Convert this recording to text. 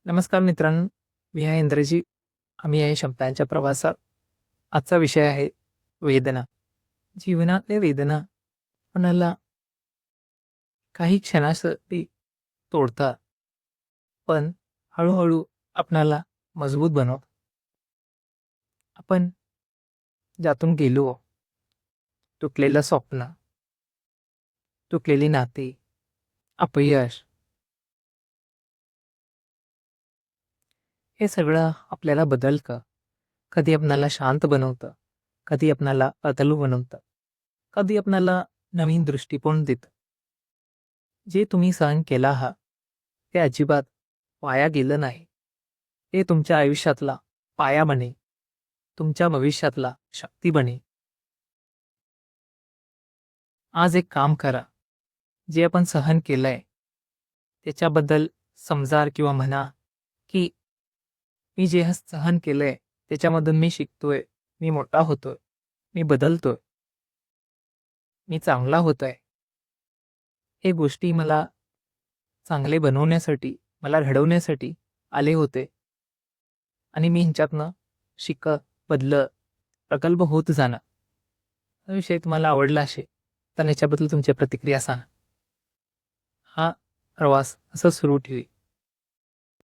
नमस्कार मित्रांनो, मी आहे इंद्रजी. आम्ही आहे शब्दांच्या प्रवासात. आजचा विषय आहे वेदना. जीवनातल्या वेदना आपणाला काही क्षणासाठी तोडतात, पण हळूहळू आपणाला मजबूत बनवतात. आपण ज्यातून गेलो, तुटलेलं स्वप्न, तुटलेली नाती, अपयश, हे सगळं आपल्याला बदलतं. कधी आपणाला शांत बनवतं, कधी आपणाला अदलू बनवतं, कधी आपणाला नवीन दृष्टिकोन देतं. जे तुम्ही सहन केला आहात ते अजिबात वाया गेलं नाही. ते तुमच्या आयुष्यातला पाया बने, तुमच्या भविष्यातला शक्ती बने. आज एक काम करा. जे आपण सहन केलंय त्याच्याबद्दल समजार किंवा म्हणा की मी जे सहन केलंय त्याच्यामधून मी शिकतोय, मी मोठा होतोय, मी बदलतोय, मी चांगला होतोय. हे गोष्टी मला चांगले बनवण्यासाठी, मला घडवण्यासाठी आले होते आणि मी ह्यांच्यातनं शिकत, बदलत, प्रगल्भ होत जाणार. हा विषय तुम्हाला आवडला असेल तर याच्याबद्दल तुमच्या प्रतिक्रिया सांगा. हा प्रवास असा सुरू ठेवी.